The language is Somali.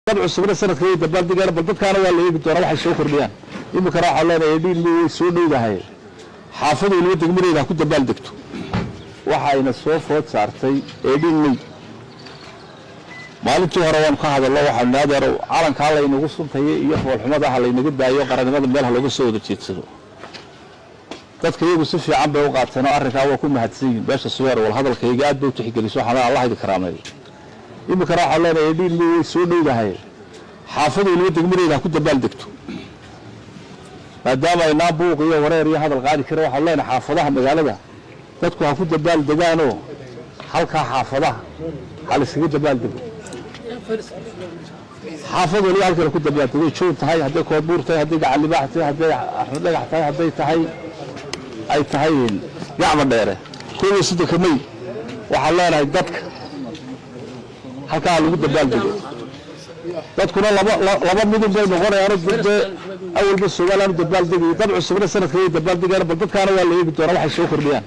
طبعا السبب السنة كذي دبال دقيقة بل كانوا ولا يقدروا راح يسوق ربيان يمكن راح الله يدين اللي يسوون له هاي حافظوا اللي ودك مريض كنت دبال دكتو وحاين الصوف وتصارتي يدين لي مالك هروان كهذا الله وحنا نادر عالم كله ينقصون تي يخوى الحمد على ينقد بايو قرن ما دمر هلا قصوا تجتسدوا تذكر يوسف في عم بوقات سنة أركها وكم هتسين باش الصور والهذا الكيجاد وتحكي لي سبحان الله يذكرامه يمكن راح الله يدين اللي يسوون له هاي حافظوا اللي ودك مريض كنت دبال دكتو ما دام ينام بوق iyo wareer iyo hadal qaadi karo waxa leena xaafadaha magaalada dadku ha ku dabaal degaano halka xaafadaha hal isaga dabaal dego xaafadu li halka ku dabaal dego joog tahay haday koob buurtay haday gacan libaax tahay haday axmed dhagax tahay haday tahay ay tahay gacmo dheere kuwa sida kamay waxa leenahay dadka halka lagu dabaal dego dadkuna laba midab bay noqonayaan gudde awal bas Soomaaliland dabaal degay dabcu sabra sanadkii dabaal degay bal dadkaana waa la yeegi doonaa waxay soo kordhiyaan